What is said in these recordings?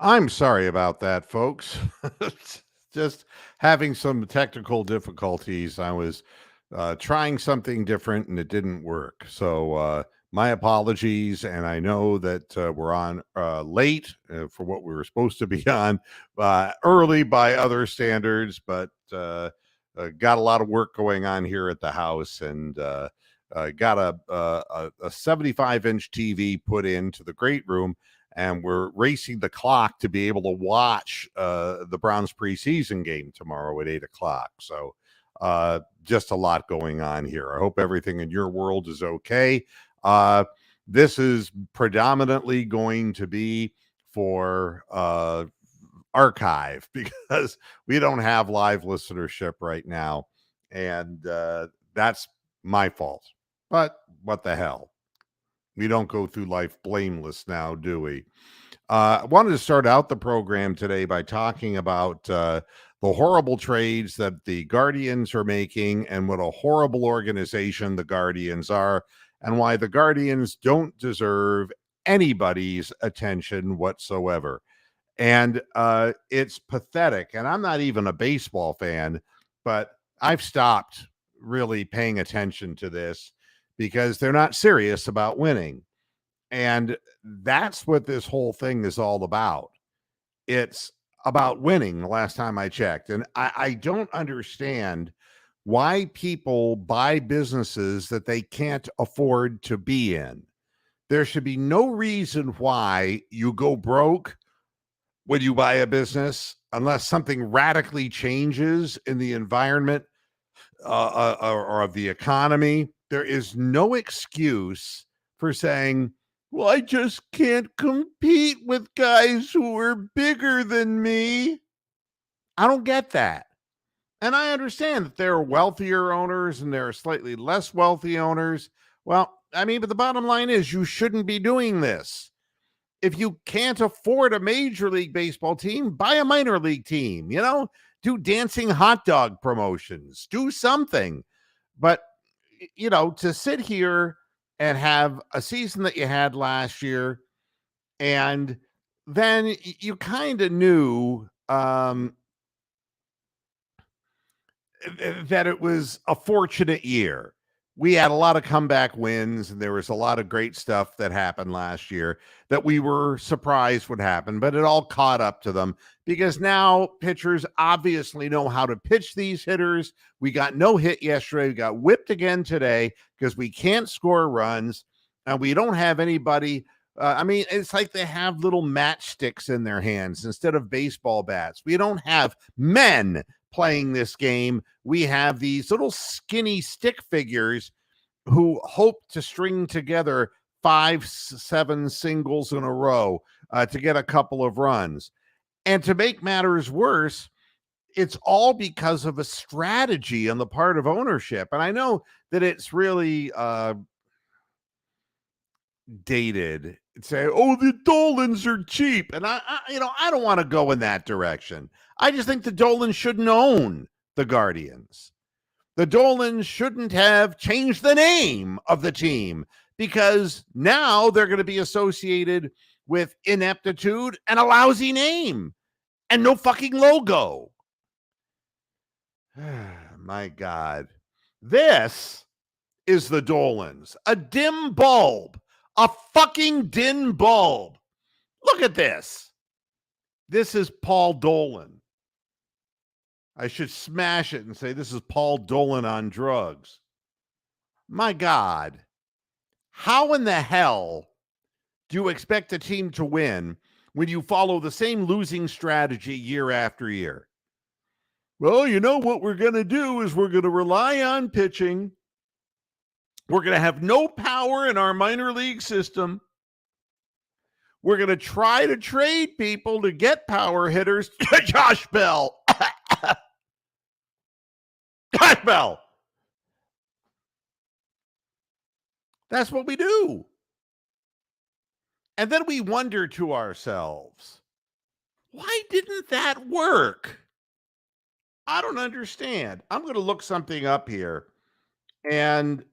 I'm sorry about that, folks. Just having some technical difficulties. I was trying something different and it didn't work. My apologies. And I know that we're on late for what we were supposed to be on early by other standards, but got a lot of work going on here at the house and got a 75-inch TV put into the great room, and we're racing the clock to be able to watch the Browns preseason game tomorrow at 8 o'clock. Just a lot going on here. I hope everything in your world is okay. This is predominantly going to be for archive because we don't have live listenership right now. And that's my fault. But what the hell? We don't go through life blameless now, do we? I wanted to start out the program today by talking about the horrible trades that the Guardians are making and what a horrible organization the Guardians are, and why the Guardians don't deserve anybody's attention whatsoever. And it's pathetic. And I'm not even a baseball fan, but I've stopped really paying attention to this because they're not serious about winning. And that's what this whole thing is all about. It's about winning the last time I checked. And I don't understand why people buy businesses that they can't afford to be in. There should be no reason why you go broke when you buy a business unless something radically changes in the environment or of the economy. There is no excuse for saying, well, I just can't compete with guys who are bigger than me. I don't get that. And I understand that there are wealthier owners and there are slightly less wealthy owners. Well, I mean, but the bottom line is you shouldn't be doing this. If you can't afford a major league baseball team, buy a minor league team, do dancing hot dog promotions, do something. But, to sit here and have a season that you had last year, and then you kind of knew that it was a fortunate year. We had a lot of comeback wins, and there was a lot of great stuff that happened last year that we were surprised would happen, but it all caught up to them because now pitchers obviously know how to pitch these hitters. We got no hit yesterday. We got whipped again today because we can't score runs, and we don't have anybody. It's like they have little matchsticks in their hands instead of baseball bats. We don't have men playing this game. We have these little skinny stick figures who hope to string together 5-7 singles in a row to get a couple of runs. And to make matters worse, it's all because of a strategy on the part of ownership. And I know that it's really dated. Say, oh, the Dolans are cheap. And I don't want to go in that direction. I just think the Dolans shouldn't own the Guardians. The Dolans shouldn't have changed the name of the team because now they're going to be associated with ineptitude and a lousy name and no fucking logo. My God. This is the Dolans. A dim bulb. A fucking dim bulb. Look at this. This is Paul Dolan. I should smash it and say this is Paul Dolan on drugs. My God. How in the hell do you expect a team to win when you follow the same losing strategy year after year? Well, what we're going to do is we're going to rely on pitching. We're going to have no power in our minor league system. We're going to try to trade people to get power hitters. Josh Bell. Josh Bell. That's what we do. And then we wonder to ourselves, why didn't that work? I don't understand. I'm going to look something up here. And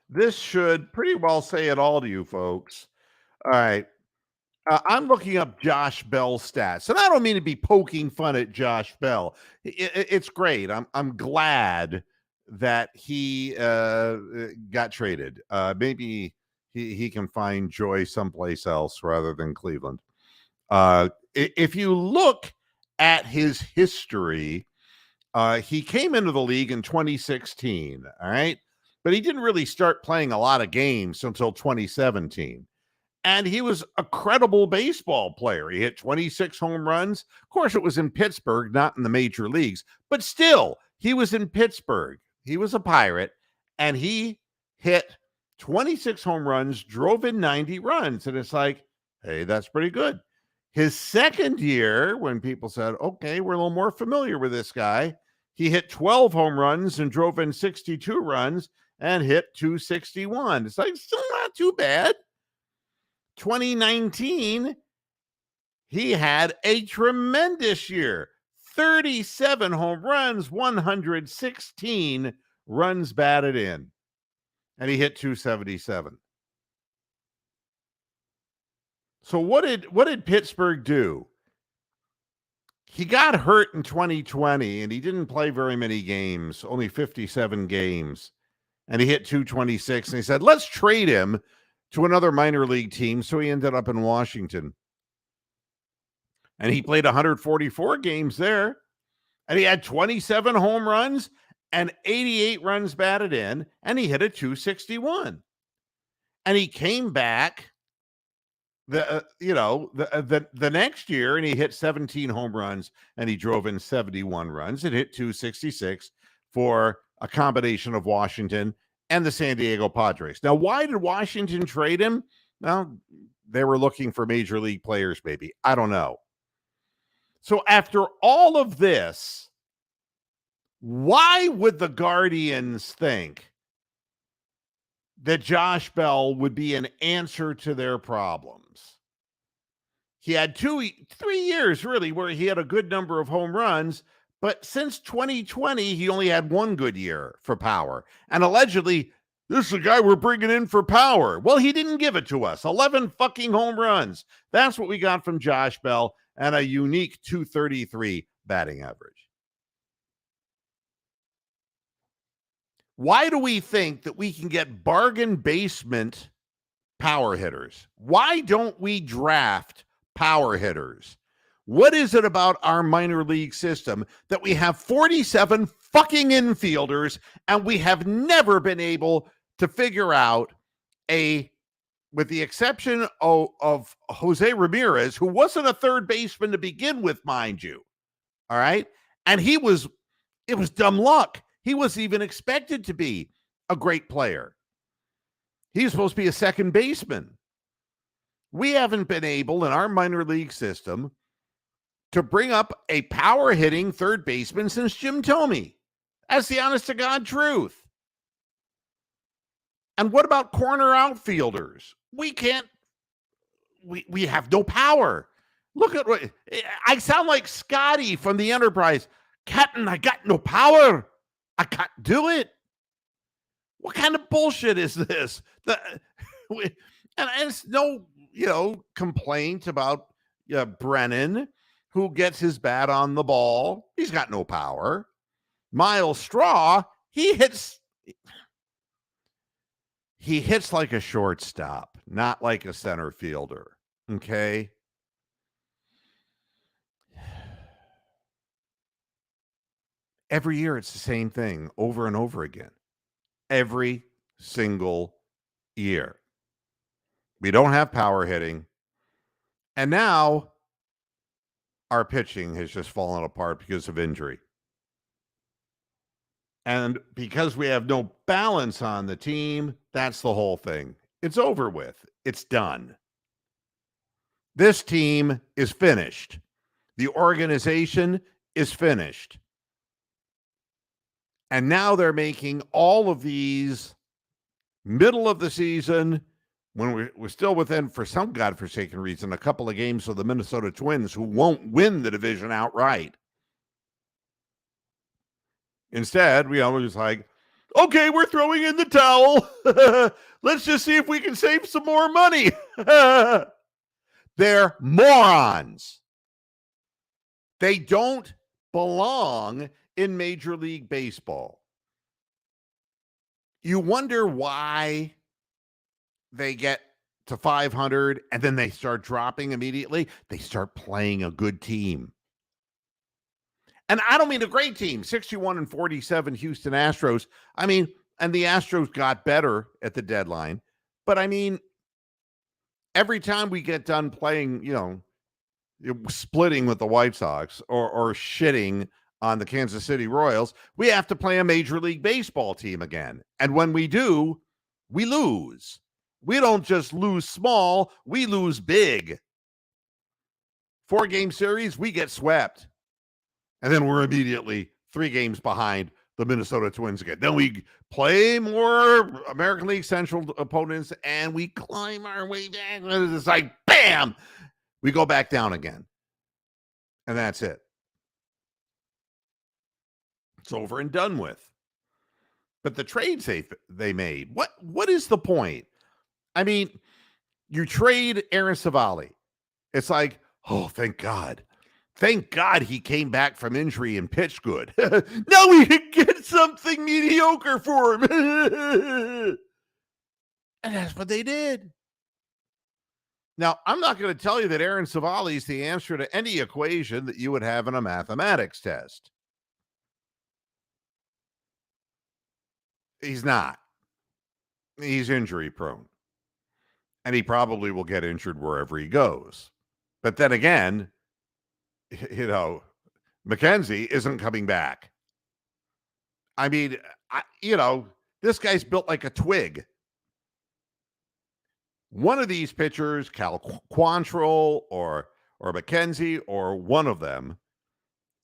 this should pretty well say it all to you folks. All right. I'm looking up Josh Bell stats, and I don't mean to be poking fun at Josh Bell. It's great. I'm glad that he got traded. Maybe he can find joy someplace else rather than Cleveland. If you look at his history, he came into the league in 2016. All right, but he didn't really start playing a lot of games until 2017. And he was a credible baseball player. He hit 26 home runs. Of course, it was in Pittsburgh, not in the major leagues, but still, he was in Pittsburgh. He was a Pirate, and he hit 26 home runs, drove in 90 runs. And it's like, hey, that's pretty good. His second year, when people said, okay, we're a little more familiar with this guy, he hit 12 home runs and drove in 62 runs and hit 261. It's like, still not too bad. 2019, he had a tremendous year. 37 home runs, 116 runs batted in. And he hit 277. So what did Pittsburgh do? He got hurt in 2020 and he didn't play very many games, only 57 games. And he hit 226 and he said, let's trade him to another minor league team. So he ended up in Washington. And he played 144 games there. And he had 27 home runs and 88 runs batted in. And he hit a 261. And he came back the next year and he hit 17 home runs and he drove in 71 runs and hit 266 for a combination of Washington and the San Diego Padres. Now, why did Washington trade him? Well, they were looking for major league players, maybe. I don't know. So after all of this, why would the Guardians think that Josh Bell would be an answer to their problems? He had 3 years, really, where he had a good number of home runs, but since 2020, he only had one good year for power. And allegedly, this is the guy we're bringing in for power. Well, he didn't give it to us. 11 fucking home runs. That's what we got from Josh Bell and a unique 233 batting average. Why do we think that we can get bargain basement power hitters? Why don't we draft power hitters? What is it about our minor league system that we have 47 fucking infielders and we have never been able to figure out with the exception of Jose Ramirez, who wasn't a third baseman to begin with, mind you. All right. And it was dumb luck. He wasn't even expected to be a great player. He was supposed to be a second baseman. We haven't been able in our minor league system to bring up a power hitting third baseman since Jim Thome. That's the honest to God truth. And what about corner outfielders? We can't, we have no power. Look at what, I sound like Scotty from the Enterprise. Captain, I got no power. I can't do it. What kind of bullshit is this? And it's no, complaint about Brennan, who gets his bat on the ball. He's got no power. Miles Straw, he hits like a shortstop, not like a center fielder. Okay. Every year it's the same thing over and over again. Every single year. We don't have power hitting. And now our pitching has just fallen apart because of injury. And because we have no balance on the team, that's the whole thing. It's over with. It's done. This team is finished. The organization is finished. And now they're making all of these middle of the season, when we're still within, for some godforsaken reason, a couple of games of the Minnesota Twins, who won't win the division outright. Instead, we always like, okay, we're throwing in the towel. Let's just see if we can save some more money. They're morons. They don't belong in Major League Baseball. You wonder why they get to 500 and then they start dropping immediately. They start playing a good team. And I don't mean a great team, 61-47 Houston Astros. I mean, and the Astros got better at the deadline. But I mean, every time we get done playing, splitting with the White Sox or shitting on the Kansas City Royals, we have to play a Major League Baseball team again. And when we do, we lose. We don't just lose small, we lose big. 4-game series, we get swept. And then we're immediately 3 games behind the Minnesota Twins again. Then we play more American League Central opponents and we climb our way back. It's like, bam, we go back down again. And that's it. It's over and done with. But the trades they made, what is the point? I mean, you trade Aaron Savali. It's like, oh, thank God. Thank God he came back from injury and pitched good. Now we can get something mediocre for him. And that's what they did. Now, I'm not going to tell you that Aaron Savali is the answer to any equation that you would have in a mathematics test. He's not. He's injury prone. And he probably will get injured wherever he goes. But then again, McKenzie isn't coming back. I mean, this guy's built like a twig. One of these pitchers, Cal Quantrill or McKenzie, or one of them,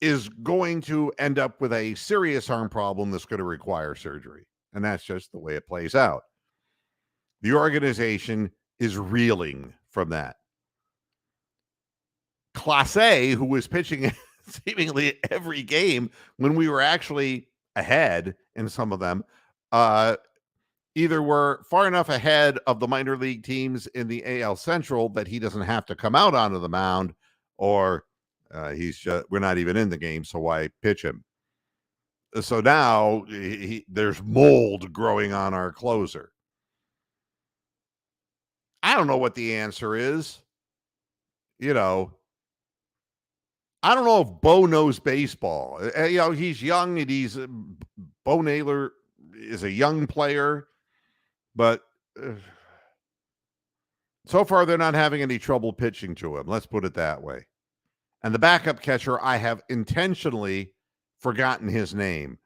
is going to end up with a serious arm problem that's going to require surgery. And that's just the way it plays out. The organization is reeling from that. Clase, who was pitching seemingly every game when we were actually ahead in some of them, either were far enough ahead of the minor league teams in the AL Central that he doesn't have to come out onto the mound, or we're not even in the game, so why pitch him? So now there's mold growing on our closer. I don't know what the answer is. I don't know if Bo knows baseball. He's young and Bo Naylor is a young player, but so far they're not having any trouble pitching to him. Let's put it that way. And the backup catcher, I have intentionally forgotten his name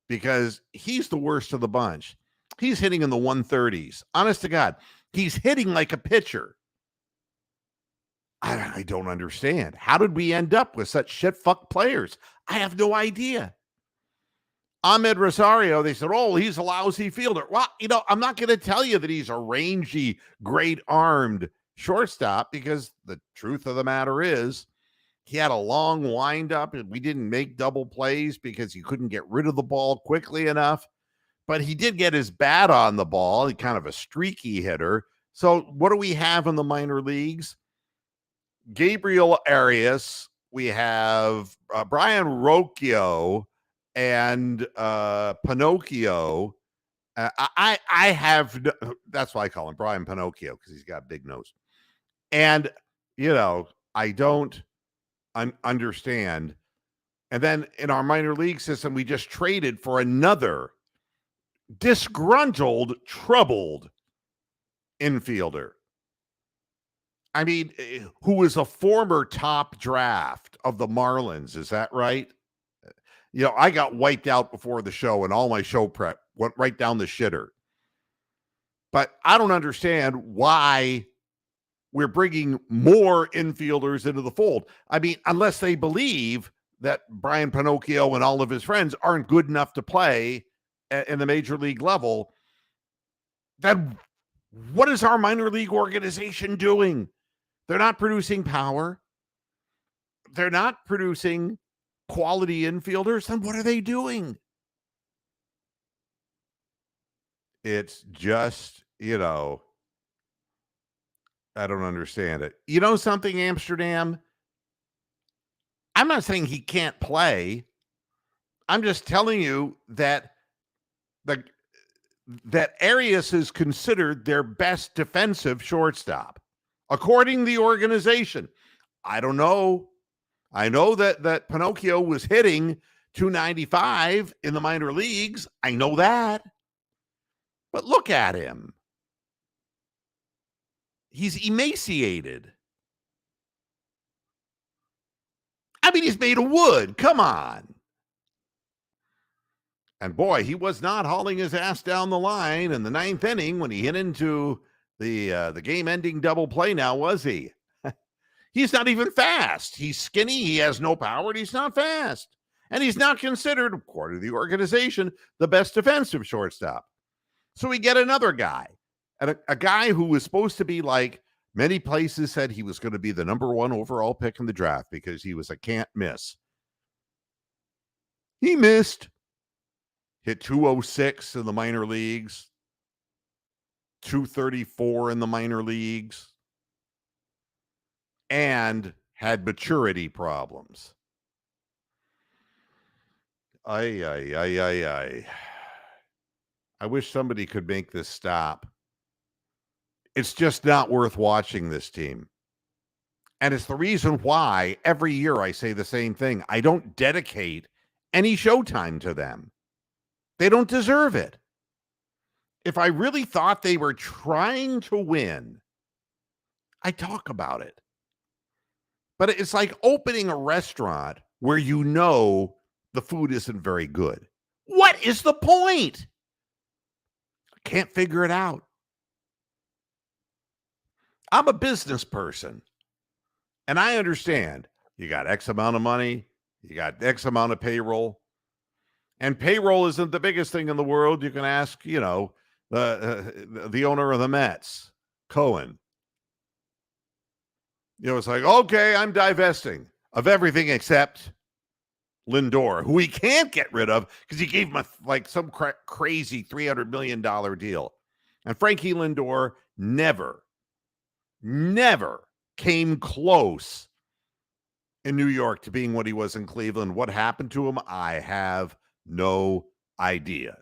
because he's the worst of the bunch. He's hitting in the 130s. Honest to God, he's hitting like a pitcher. I don't understand. How did we end up with such shit-fuck players? I have no idea. Ahmed Rosario, they said, oh, he's a lousy fielder. Well, I'm not going to tell you that he's a rangy, great-armed shortstop because the truth of the matter is he had a long windup and we didn't make double plays because he couldn't get rid of the ball quickly enough. But he did get his bat on the ball. He's kind of a streaky hitter. So what do we have in the minor leagues? Gabriel Arias. We have Brian Rocchio and Pinocchio. I have, that's why I call him Brian Pinocchio, because he's got a big nose. And, I don't understand. And then in our minor league system, we just traded for another disgruntled, troubled infielder. I mean, who was a former top draft of the Marlins. Is that right? I got wiped out before the show and all my show prep went right down the shitter. But I don't understand why we're bringing more infielders into the fold. I mean, unless they believe that Brian Pinocchio and all of his friends aren't good enough to play in the major league level, then what is our minor league organization doing? They're not producing power. They're not producing quality infielders. Then what are they doing? It's just, I don't understand it. You know something, Amsterdam? I'm not saying he can't play. I'm just telling you that the that Arias is considered their best defensive shortstop, according to the organization. I don't know. I know that Pinocchio was hitting 295 in the minor leagues. I know that. But look at him. He's emaciated. I mean, he's made of wood. Come on. And boy, he was not hauling his ass down the line in the ninth inning when he hit into the game-ending double play. Now, was he? He's not even fast. He's skinny. He has no power. And he's not fast. And he's not considered, according to the organization, the best defensive shortstop. So we get another guy, and a guy who was supposed to be like many places said he was going to be the number 1 overall pick in the draft because he was a can't miss. He missed. Hit 206 in the minor leagues, 234 in the minor leagues, and had maturity problems. I wish somebody could make this stop. It's just not worth watching this team. And it's the reason why every year I say the same thing. I don't dedicate any showtime to them. They don't deserve it. If I really thought they were trying to win, I'd talk about it. But it's like opening a restaurant where you know the food isn't very good. What is the point? I can't figure it out. I'm a business person, and I understand you got X amount of money, you got X amount of payroll, and payroll isn't the biggest thing in the world. You can ask, the owner of the Mets, Cohen. It's like, okay, I'm divesting of everything except Lindor, who he can't get rid of because he gave him some crazy $300 million deal. And Frankie Lindor never came close in New York to being what he was in Cleveland. What happened to him, I have no idea.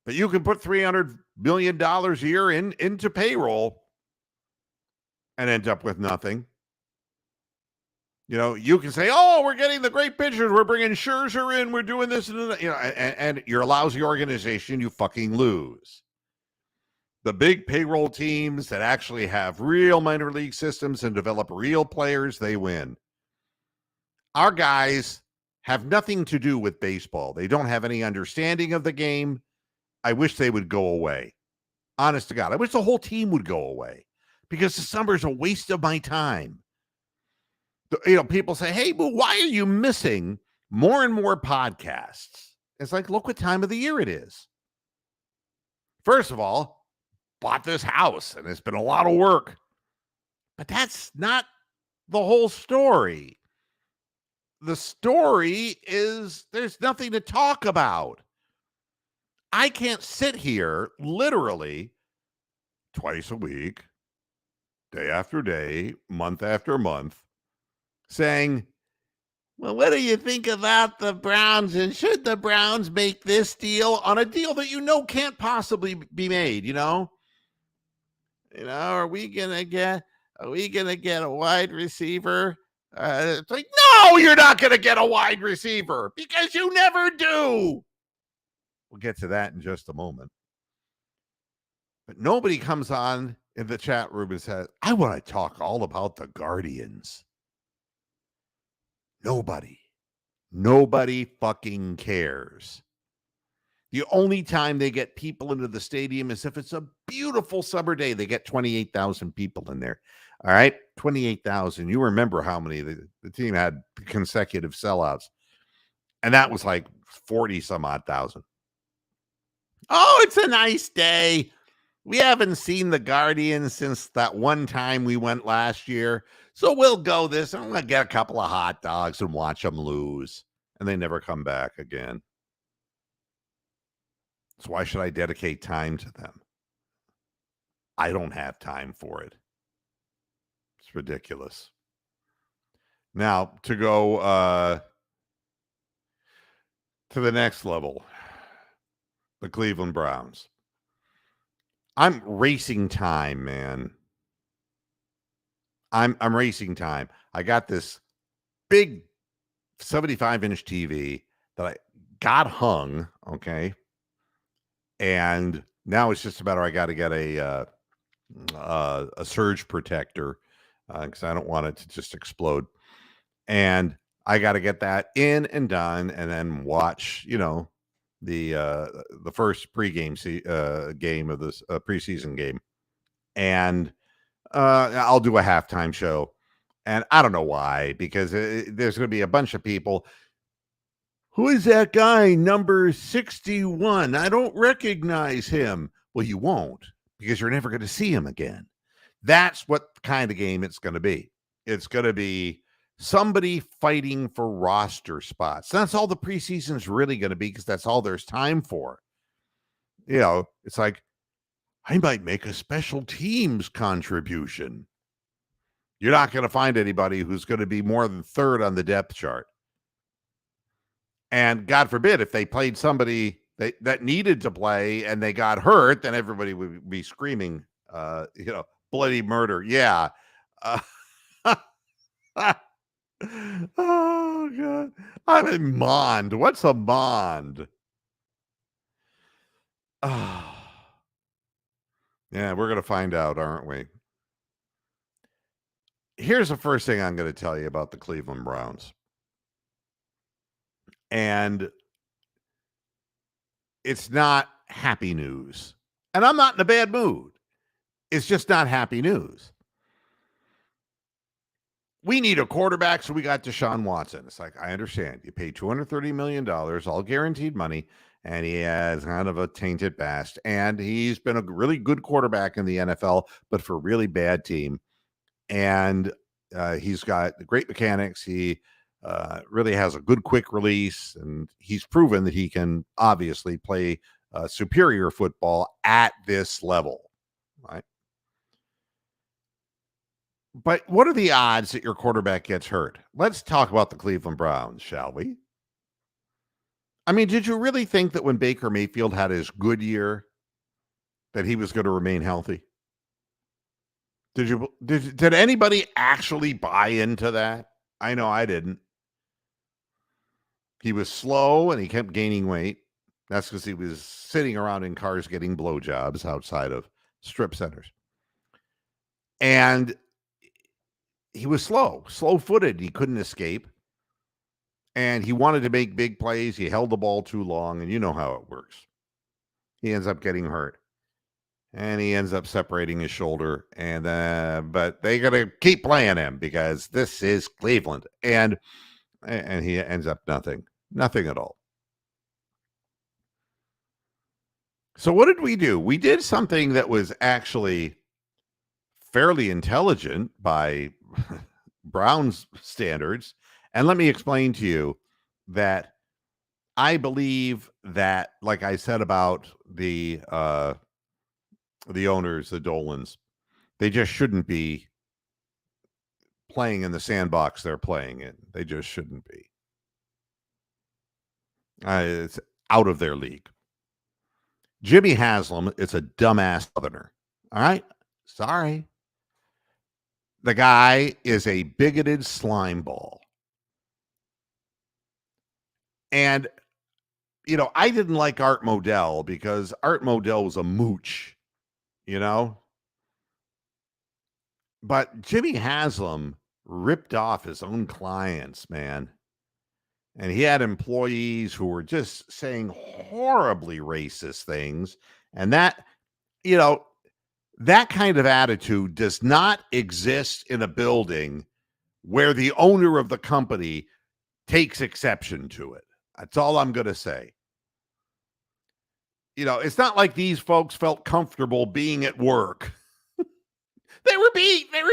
But you can put $300 million a year into payroll and end up with nothing. You can say, oh, we're getting the great pitchers. We're bringing Scherzer in. We're doing this. And you're a lousy organization. You fucking lose. The big payroll teams that actually have real minor league systems and develop real players, they win. Our guys have nothing to do with baseball. They don't have any understanding of the game. I wish they would go away. Honest to God. I wish the whole team would go away because the summer is a waste of my time. People say, hey, but why are you missing more and more podcasts? It's like, look what time of the year it is. First of all, bought this house and it's been a lot of work. But that's not the whole story. The story is there's nothing to talk about. I can't sit here literally twice a week, day after day, month after month, saying, well, what do you think about the Browns? And should the Browns make this deal on a deal that can't possibly be made, are we gonna get a wide receiver? It's like, no, you're not gonna get a wide receiver because you never do. We'll get to that in just a moment. But nobody comes on in the chat room and says, I want to talk all about the Guardians. Nobody fucking cares. The only time they get people into the stadium is if it's a beautiful summer day. They get 28,000 people in there. All right, 28,000. You remember how many the team had consecutive sellouts. And that was like 40 some odd thousand. Oh, it's a nice day. We haven't seen the Guardians since that one time we went last year. So we'll go this. I'm going to get a couple of hot dogs and watch them lose. And they never come back again. So why should I dedicate time to them? I don't have time for it. It's ridiculous. Now, to go to the next level, the Cleveland Browns. I'm racing time, man. I'm racing time. I got this big 75-inch TV that I got hung, okay? And now it's just a matter I got to get a surge protector because I don't want it to just explode. And I got to get that in and done, and then watch, the first pregame game of this preseason game, and I'll do a halftime show. And I don't know why, because there's going to be a bunch of people. Who is that guy, number 61? I don't recognize him. Well, you won't, because you're never going to see him again. That's what kind of game it's going to be. It's going to be somebody fighting for roster spots. That's all the preseason's really going to be, because that's all there's time for. It's like, I might make a special teams contribution. You're not going to find anybody who's going to be more than third on the depth chart. And God forbid, if they played somebody that needed to play and they got hurt, then everybody would be screaming, bloody murder. Yeah. Oh, God. I'm in Mond. What's a Mond? Oh. Yeah, we're going to find out, aren't we? Here's the first thing I'm going to tell you about the Cleveland Browns. And it's not happy news. And I'm not in a bad mood. It's just not happy news. We need a quarterback, so we got Deshaun Watson. It's like, I understand. You pay $230 million, all guaranteed money, and he has kind of a tainted past. And he's been a really good quarterback in the NFL, but for a really bad team. And he's got great mechanics. He really has a good quick release, and he's proven that he can obviously play superior football at this level, right? But what are the odds that your quarterback gets hurt? Let's talk about the Cleveland Browns, shall we? I mean, did you really think that when Baker Mayfield had his good year that he was going to remain healthy? Did anybody actually buy into that? I know I didn't. He was slow and he kept gaining weight. That's because he was sitting around in cars getting blowjobs outside of strip centers. And he was slow-footed. He couldn't escape. And he wanted to make big plays. He held the ball too long, and you know how it works. He ends up getting hurt. And he ends up separating his shoulder. But they got to keep playing him because this is Cleveland. And he ends up nothing at all. So what did we do? We did something that was actually fairly intelligent by Brown's standards. And let me explain to you that I believe that, like I said about the owners, the Dolans, they just shouldn't be playing in the sandbox they're playing in. They just shouldn't be. It's out of their league. Jimmy Haslam is a dumbass Southerner. All right? Sorry. The guy is a bigoted slime ball. And, I didn't like Art Modell because Art Modell was a mooch, But Jimmy Haslam ripped off his own clients, man. And he had employees who were just saying horribly racist things. And that, that kind of attitude does not exist in a building where the owner of the company takes exception to it. That's all I'm going to say. It's not like these folks felt comfortable being at work. They were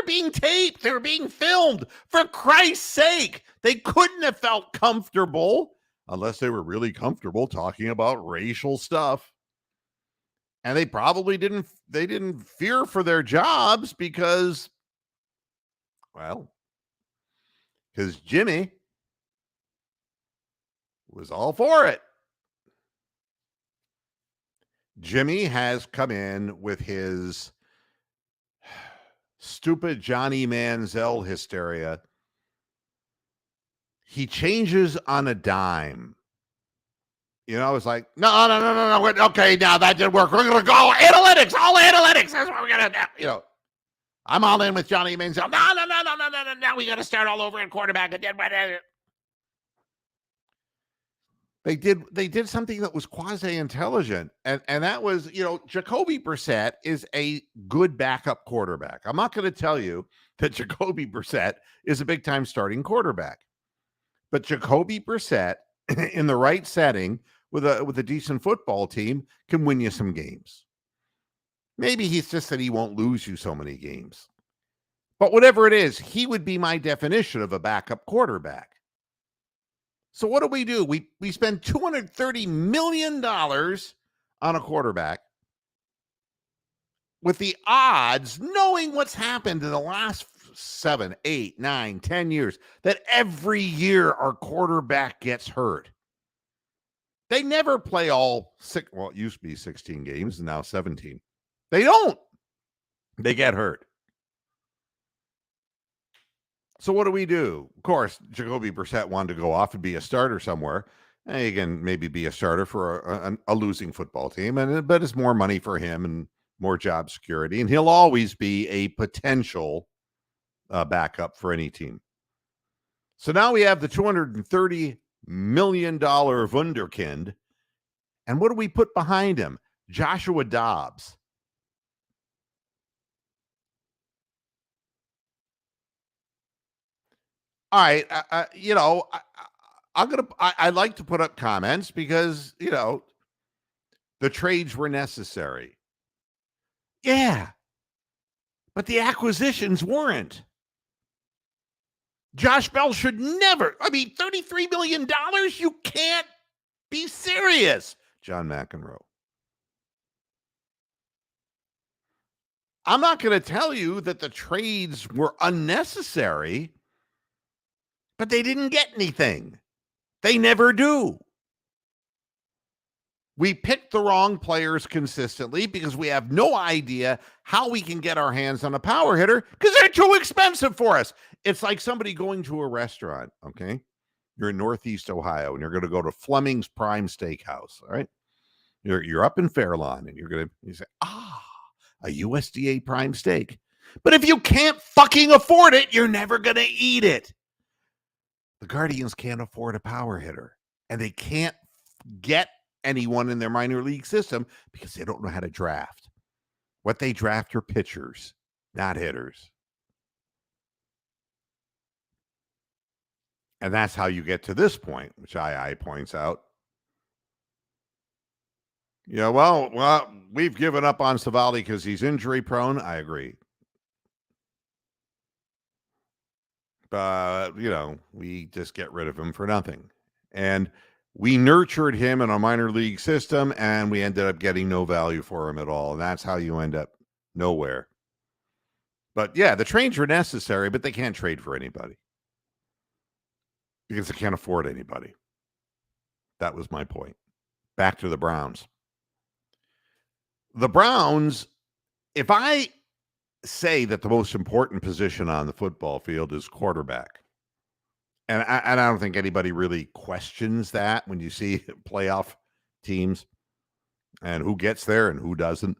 being taped. They were being filmed. For Christ's sake, they couldn't have felt comfortable unless they were really comfortable talking about racial stuff. And they probably didn't fear for their jobs because Well, because Jimmy was all for it. Jimmy has come in with his stupid Johnny Manziel hysteria. He changes on a dime. You know, it's like, no. Okay, now that didn't work. We're going to go analytics, all analytics. That's what we're going to do. You know, I'm all in with Johnny Manziel. No. Now we got to start all over in quarterback again. They did something that was quasi-intelligent, and that was, you know, Jacoby Brissett is a good backup quarterback. I'm not going to tell you that Jacoby Brissett is a big-time starting quarterback, but Jacoby Brissett, in the right setting with a decent football team, can win you some games. Maybe he's just that he won't lose you so many games, but whatever it is, he would be my definition of a backup quarterback. So what do? We spend $230 million on a quarterback with the odds, knowing what's happened in the last 7, 8, 9, 10 years, that every year our quarterback gets hurt. They never play all six. Well, it used to be 16 games and now 17. They don't. They get hurt. So what do? Of course, Jacoby Brissett wanted to go off and be a starter somewhere. And he can maybe be a starter for a losing football team, but it's more money for him and more job security. And he'll always be a potential backup for any team. So now we have the $230 million wunderkind. And what do we put behind him? Joshua Dobbs. All right, you know, I like to put up comments because, you know, the trades were necessary. Yeah, but the acquisitions weren't. Josh Bell should never. I mean, $33 million? You can't be serious. John McEnroe. I'm not going to tell you that the trades were unnecessary, but they didn't get anything. They never do. We pick the wrong players consistently because we have no idea how we can get our hands on a power hitter because they're too expensive for us. It's like somebody going to a restaurant, okay? You're in Northeast Ohio and you're going to go to Fleming's Prime Steakhouse, all right? You're up in Fairlawn and you say, a USDA prime steak. But if you can't fucking afford it, you're never going to eat it. The Guardians can't afford a power hitter, and they can't get anyone in their minor league system because they don't know how to draft. What they draft are pitchers, not hitters. And that's how you get to this point, which II points out. Yeah, well, we've given up on Savali because he's injury prone. I agree. But, you know, we just get rid of him for nothing. And we nurtured him in a minor league system, and we ended up getting no value for him at all. And that's how you end up nowhere. But, yeah, the trades were necessary, but they can't trade for anybody because they can't afford anybody. That was my point. Back to the Browns. The Browns, if I say that the most important position on the football field is quarterback, and I don't think anybody really questions that when you see playoff teams and who gets there and who doesn't.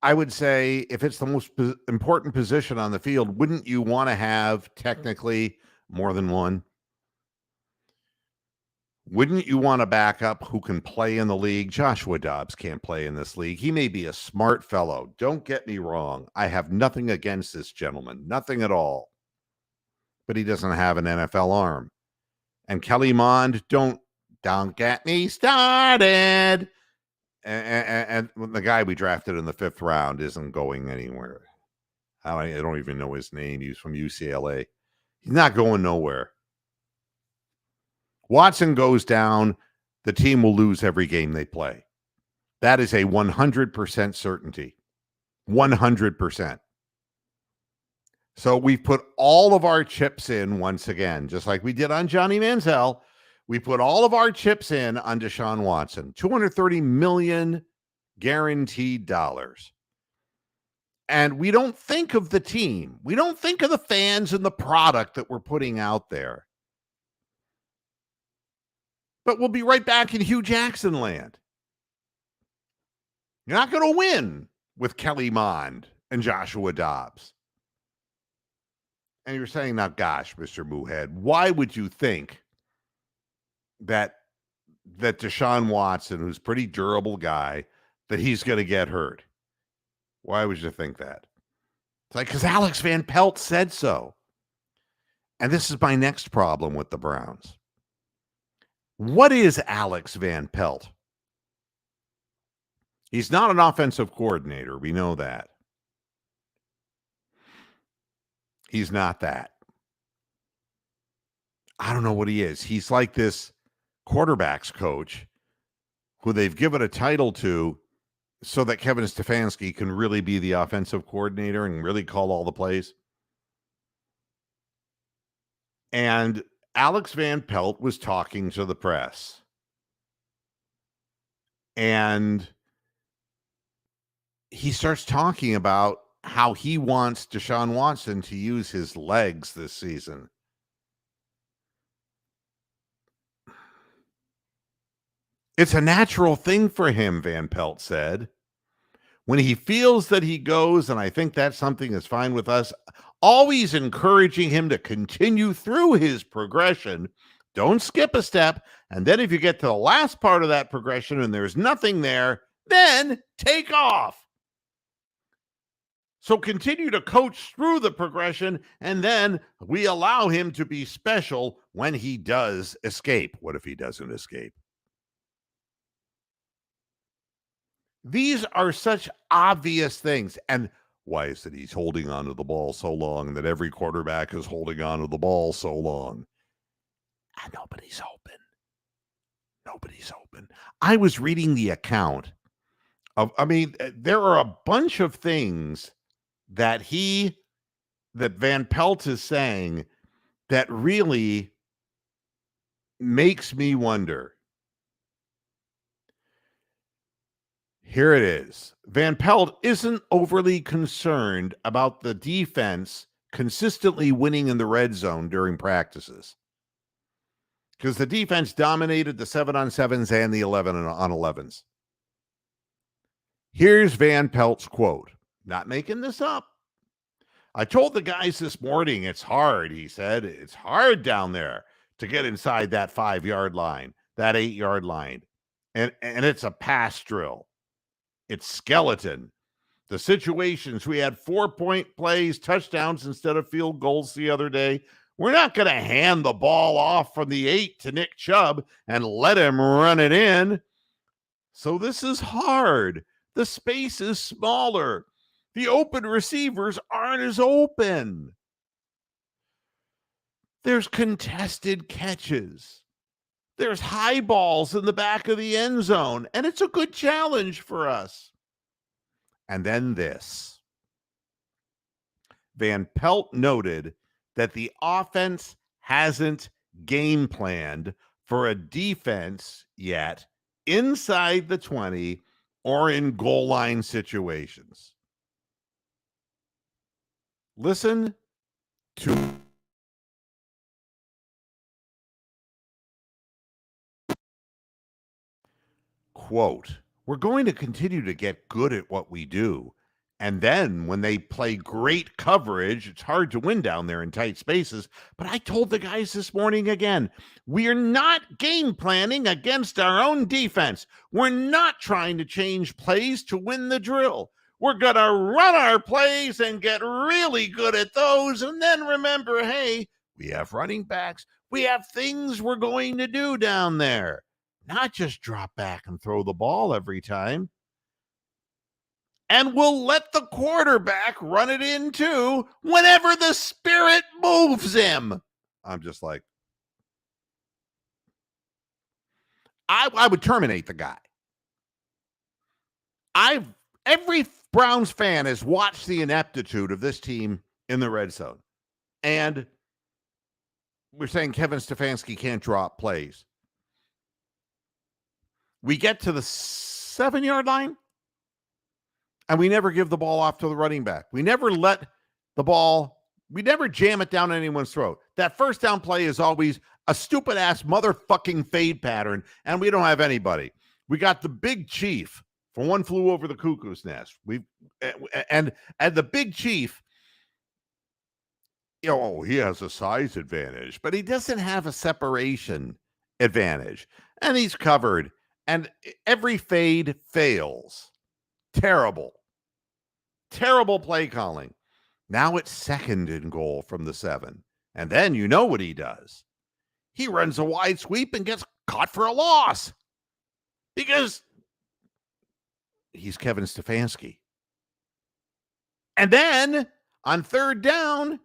I would say if it's the most important position on the field, wouldn't you want to have technically more than one? Wouldn't you want a backup who can play in the league? Joshua Dobbs can't play in this league. He may be a smart fellow. Don't get me wrong. I have nothing against this gentleman, nothing at all. But he doesn't have an NFL arm. And Kelly Mond, don't get me started. And the guy we drafted in the 5th round isn't going anywhere. I don't even know his name. He's from UCLA. He's not going nowhere. Watson goes down, the team will lose every game they play. That is a 100% certainty. 100%. So we've put all of our chips in once again, just like we did on Johnny Manziel. We put all of our chips in on Deshaun Watson, $230 million guaranteed dollars. And we don't think of the team. We don't think of the fans and the product that we're putting out there. But we'll be right back in Hugh Jackson land. You're not going to win with Kelly Mond and Joshua Dobbs. And you're saying, now, gosh, Mr. Moohead, why would you think that Deshaun Watson, who's a pretty durable guy, that he's going to get hurt? Why would you think that? It's like, because Alex Van Pelt said so. And this is my next problem with the Browns. What is Alex Van Pelt? He's not an offensive coordinator. We know that. He's not that. I don't know what he is. He's like this quarterbacks coach who they've given a title to so that Kevin Stefanski can really be the offensive coordinator and really call all the plays. And Alex Van Pelt was talking to the press. And he starts talking about how he wants Deshaun Watson to use his legs this season. It's a natural thing for him, Van Pelt said. When he feels that he goes, and I think that's something that's fine with us, always encouraging him to continue through his progression. Don't skip a step. And then if you get to the last part of that progression and there's nothing there, then take off. So continue to coach through the progression, and then we allow him to be special when he does escape. What if he doesn't escape? These are such obvious things. And why is it he's holding on to the ball so long, that every quarterback is holding on to the ball so long? And nobody's open. Nobody's open. I was reading the account of, there are a bunch of things that Van Pelt is saying that really makes me wonder. Here it is. Van Pelt isn't overly concerned about the defense consistently winning in the red zone during practices, because the defense dominated the 7-on-7s and the 11-on-11s. Here's Van Pelt's quote. Not making this up. I told the guys this morning, it's hard, he said. It's hard down there to get inside that 5-yard line, that 8-yard line. And it's a pass drill. It's skeleton. The situations, we had 4-point plays, touchdowns instead of field goals the other day. We're not going to hand the ball off from the 8 to Nick Chubb and let him run it in. So this is hard. The space is smaller. The open receivers aren't as open. There's contested catches. There's high balls in the back of the end zone, and it's a good challenge for us. And then this. Van Pelt noted that the offense hasn't game planned for a defense yet inside the 20 or in goal line situations. Listen to quote, we're going to continue to get good at what we do. And then when they play great coverage, it's hard to win down there in tight spaces. But I told the guys this morning again, we're not game planning against our own defense. We're not trying to change plays to win the drill. We're going to run our plays and get really good at those. And then remember, hey, we have running backs. We have things we're going to do down there. Not just drop back and throw the ball every time. And we'll let the quarterback run it in too whenever the Spirit moves him. I'm just like, I would terminate the guy. Every Browns fan has watched the ineptitude of this team in the red zone. And we're saying Kevin Stefanski can't drop plays. We get to the 7-yard line, and we never give the ball off to the running back. We never let the ball, we never jam it down anyone's throat. That first down play is always a stupid-ass motherfucking fade pattern, and we don't have anybody. We got the big chief from One Flew Over the Cuckoo's Nest. And the big chief, he has a size advantage, but he doesn't have a separation advantage. And he's covered, and every fade fails. Terrible play calling. Now it's 2nd and goal from the 7. And then you know what he does. He runs a wide sweep and gets caught for a loss because he's Kevin Stefanski. And then on 3rd down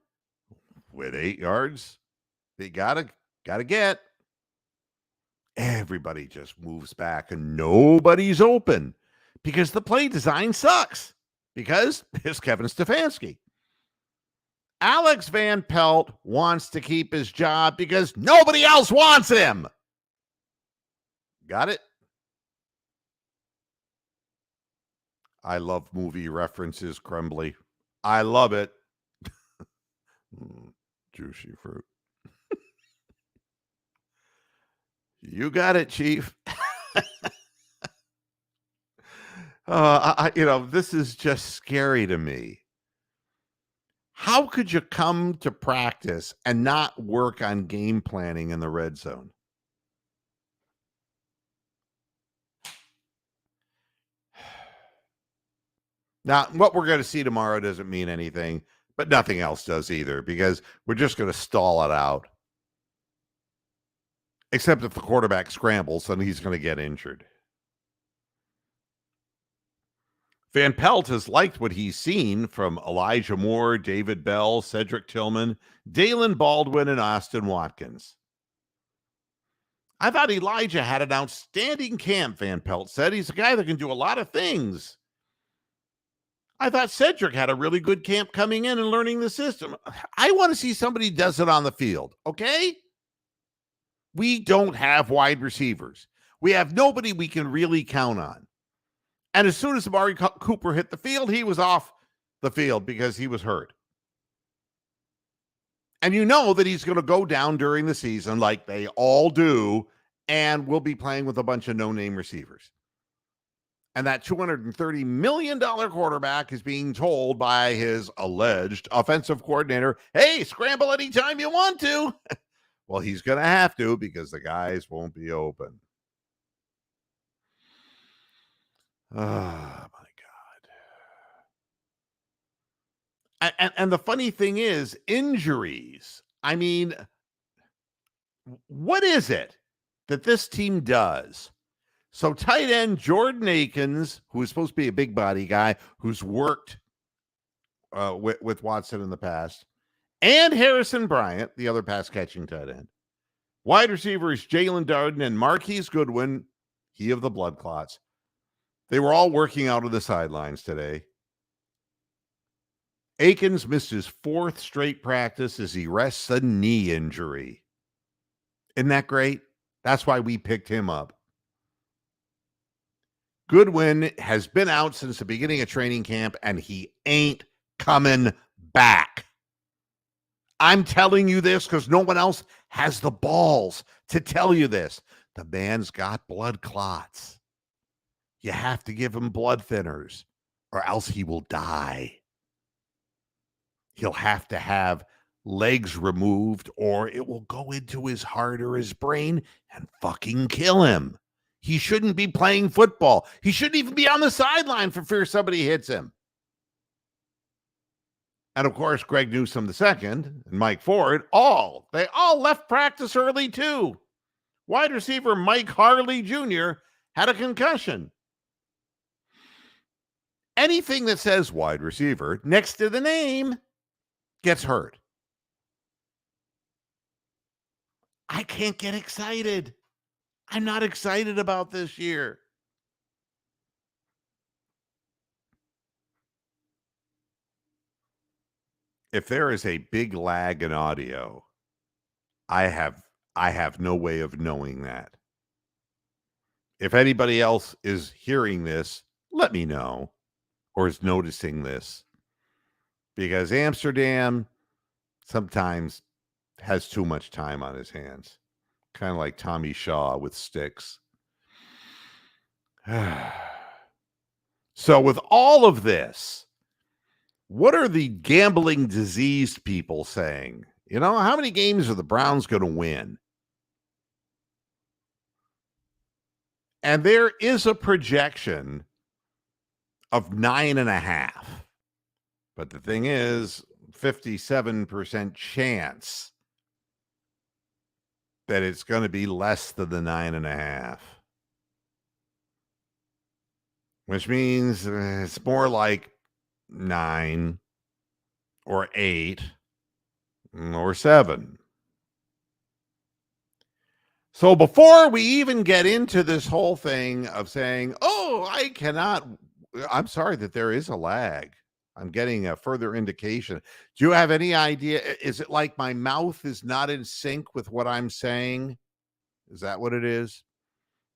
with 8 yards, they gotta get. Everybody just moves back and nobody's open because the play design sucks because it's Kevin Stefanski. Alex Van Pelt wants to keep his job because nobody else wants him. Got it? I love movie references, Crumbly. I love it. Juicy fruit. You got it, Chief. This is just scary to me. How could you come to practice and not work on game planning in the red zone? Now, what we're going to see tomorrow doesn't mean anything, but nothing else does either because we're just going to stall it out. Except if the quarterback scrambles, then he's going to get injured. Van Pelt has liked what he's seen from Elijah Moore, David Bell, Cedric Tillman, Dalen Baldwin, and Austin Watkins. I thought Elijah had an outstanding camp, Van Pelt said. He's a guy that can do a lot of things. I thought Cedric had a really good camp coming in and learning the system. I want to see somebody does it on the field, okay? We don't have wide receivers. We have nobody we can really count on. And as soon as Amari Cooper hit the field, he was off the field because he was hurt. And you know that he's going to go down during the season like they all do, and we'll be playing with a bunch of no-name receivers. And that $230 million quarterback is being told by his alleged offensive coordinator, hey, scramble anytime you want to. Well, he's going to have to because the guys won't be open. Oh, my God. And the funny thing is, injuries. I mean, what is it that this team does? So tight end Jordan Akins, who is supposed to be a big body guy, who's worked with Watson in the past, and Harrison Bryant, the other pass-catching tight end. Wide receivers Jalen Darden and Marquise Goodwin, he of the blood clots. They were all working out on the sidelines today. Akins missed his 4th straight practice as he rests a knee injury. Isn't that great? That's why we picked him up. Goodwin has been out since the beginning of training camp, and he ain't coming back. I'm telling you this because no one else has the balls to tell you this. The man's got blood clots. You have to give him blood thinners or else he will die. He'll have to have legs removed or it will go into his heart or his brain and fucking kill him. He shouldn't be playing football. He shouldn't even be on the sideline for fear somebody hits him. And of course, Greg Newsome II and Mike Ford, they all left practice early too. Wide receiver Mike Harley Jr. had a concussion. Anything that says wide receiver next to the name gets hurt. I can't get excited. I'm not excited about this year. if there is a big lag in audio, I have no way of knowing that. If anybody else is hearing this, let me know, or is noticing this, because Amsterdam sometimes has too much time on his hands, kind of like Tommy Shaw with Styx. So with all of this, what are the gambling diseased people saying? You know, how many games are the Browns going to win? And there is a projection of 9.5. But the thing is, 57% chance that it's going to be less than the 9.5. Which means it's more like 9 or 8 or 7. So before we even get into this whole thing of saying, oh, I'm sorry that there is a lag. I'm getting a further indication. Do you have any idea? Is it like my mouth is not in sync with what I'm saying? Is that what it is?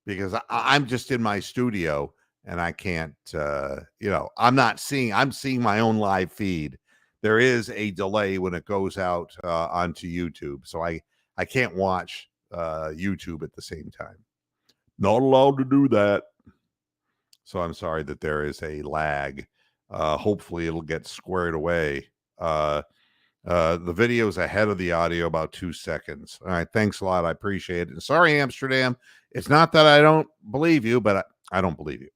Because I'm just in my studio and I can't, I'm seeing my own live feed. There is a delay when it goes out onto YouTube. So I can't watch YouTube at the same time. Not allowed to do that. So I'm sorry that there is a lag. Hopefully it'll get squared away. The video is ahead of the audio about 2 seconds. All right. Thanks a lot. I appreciate it. And sorry, Amsterdam. It's not that I don't believe you, but I don't believe you.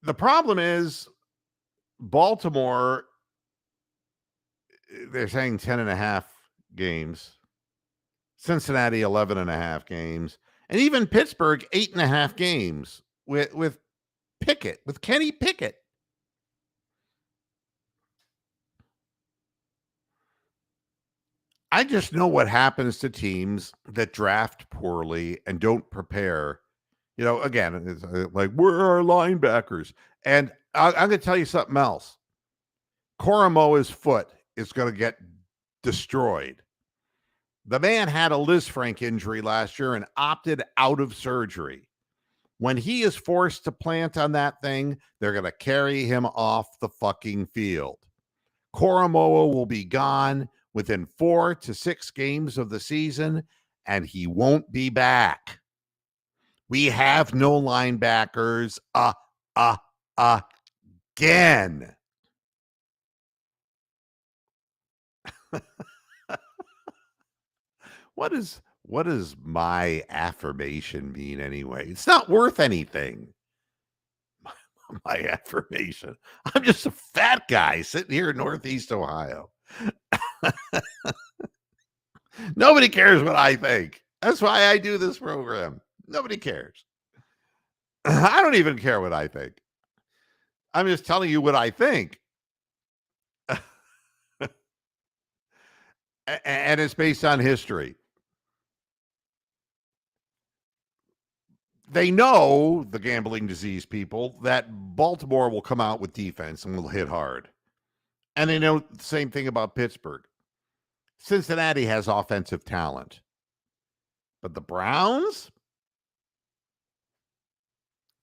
The problem is Baltimore, they're saying 10.5 games. Cincinnati, 11.5 games. And even Pittsburgh, 8.5 games with Pickett, with Kenny Pickett. I just know what happens to teams that draft poorly and don't prepare. You know, again, it's like, where are our linebackers? And I'm going to tell you something else. Koromoa's foot is going to get destroyed. The man had a Lisfranc injury last year and opted out of surgery. When he is forced to plant on that thing, they're going to carry him off the fucking field. Koromoa will be gone within 4 to 6 games of the season, and he won't be back. We have no linebackers again. What does my affirmation mean anyway? It's not worth anything. My affirmation. I'm just a fat guy sitting here in Northeast Ohio. Nobody cares what I think. That's why I do this program. Nobody cares. I don't even care what I think. I'm just telling you what I think. And it's based on history. They know, the gambling disease people, that Baltimore will come out with defense and will hit hard. And they know the same thing about Pittsburgh. Cincinnati has offensive talent. But the Browns,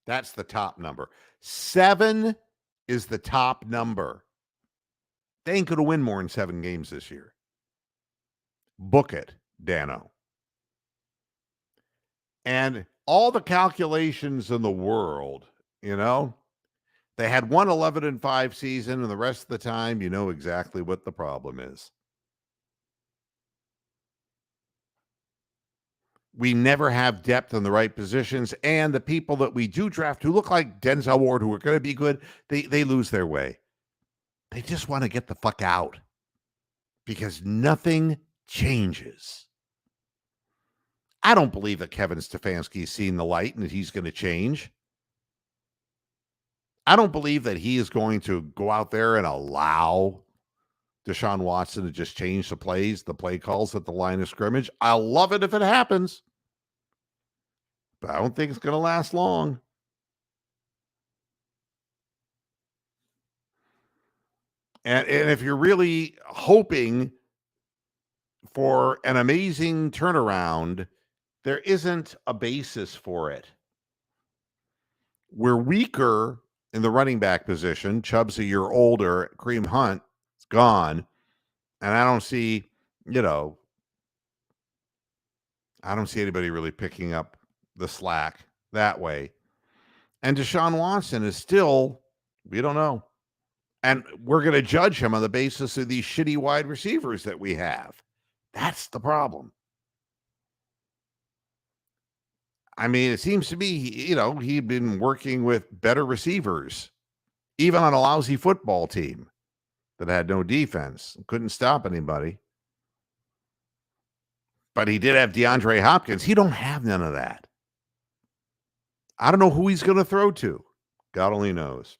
that's the top number. 7 is the top number. They ain't going to win more than 7 games this year. Book it, Dano. And all the calculations in the world, you know, they had one 11-5 season, and the rest of the time, you know exactly what the problem is. We never have depth in the right positions, and the people that we do draft who look like Denzel Ward, who are going to be good, they lose their way. They just want to get the fuck out because nothing changes. I don't believe that Kevin Stefanski's seen the light and that he's going to change. I don't believe that he is going to go out there and allow Deshaun Watson to just change the plays, the play calls at the line of scrimmage. I'll love it if it happens, but I don't think it's going to last long. And if you're really hoping for an amazing turnaround, there isn't a basis for it. We're weaker in the running back position. Chubb's a year older. Kareem Hunt is gone. And I don't see, you know, I don't see anybody really picking up the slack that way. And Deshaun Watson is still, we don't know. And we're going to judge him on the basis of these shitty wide receivers that we have. That's the problem. I mean, it seems to me, he'd been working with better receivers, even on a lousy football team that had no defense, couldn't stop anybody. But he did have DeAndre Hopkins. He don't have none of that. I don't know who he's going to throw to. God only knows.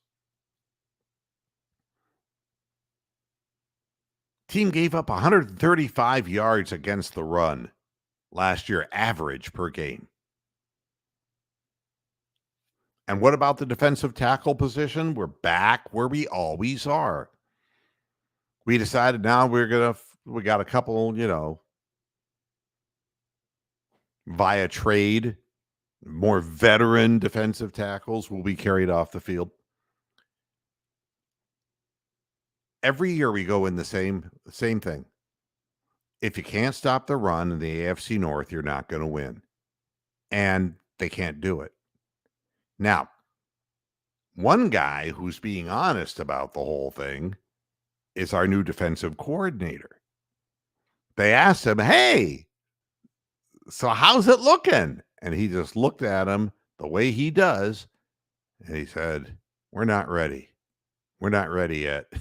Team gave up 135 yards against the run last year, average per game. And what about the defensive tackle position? We're back where we always are. We decided now we got a couple, via trade, more veteran defensive tackles will be carried off the field. Every year we go in the same thing. If you can't stop the run in the AFC North, you're not going to win. And they can't do it. Now, one guy who's being honest about the whole thing is our new defensive coordinator. They asked him, hey, so how's it looking? And he just looked at him the way he does. And he said, we're not ready. We're not ready yet.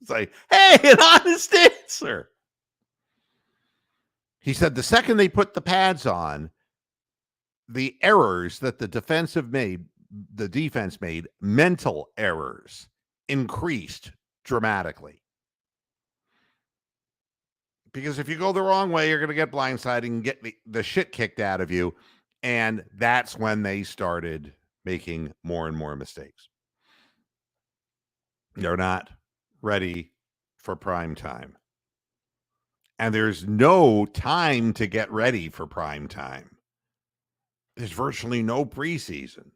It's like, hey, an honest answer. He said the second they put the pads on, the errors that the defense made, mental errors, increased dramatically. Because if you go the wrong way, you're going to get blindsided and get the shit kicked out of you. And that's when they started making more and more mistakes. They're not ready for prime time. And there's no time to get ready for prime time. There's virtually no preseason.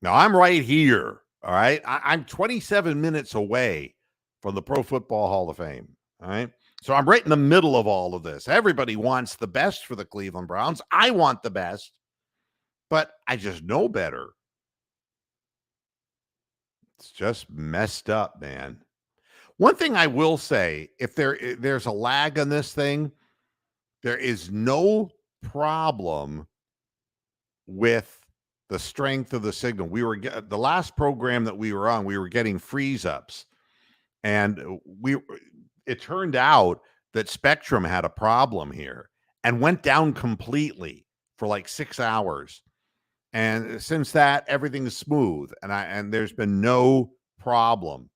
Now, I'm right here, all right? I'm 27 minutes away from the Pro Football Hall of Fame, all right? So I'm right in the middle of all of this. Everybody wants the best for the Cleveland Browns. I want the best, but I just know better. It's just messed up, man. One thing I will say, if there's a lag on this thing, there is no problem with the strength of the signal. The last program that we were on, we were getting freeze ups, and it turned out that Spectrum had a problem here and went down completely for like 6 hours. And since that, everything is smooth, and there's been no problem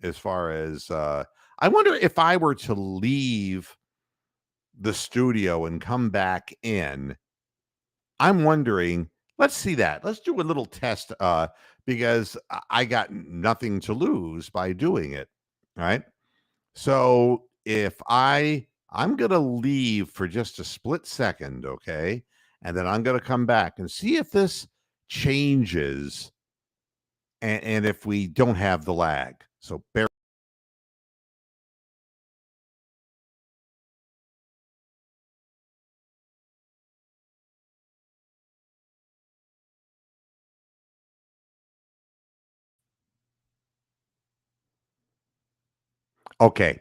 as far as I wonder if I were to leave the studio and come back in. I'm wondering, let's see that. Let's do a little test because I got nothing to lose by doing it. All right. So if I'm going to leave for just a split second, okay? And then I'm going to come back and see if this changes and if we don't have the lag. So bear. Okay.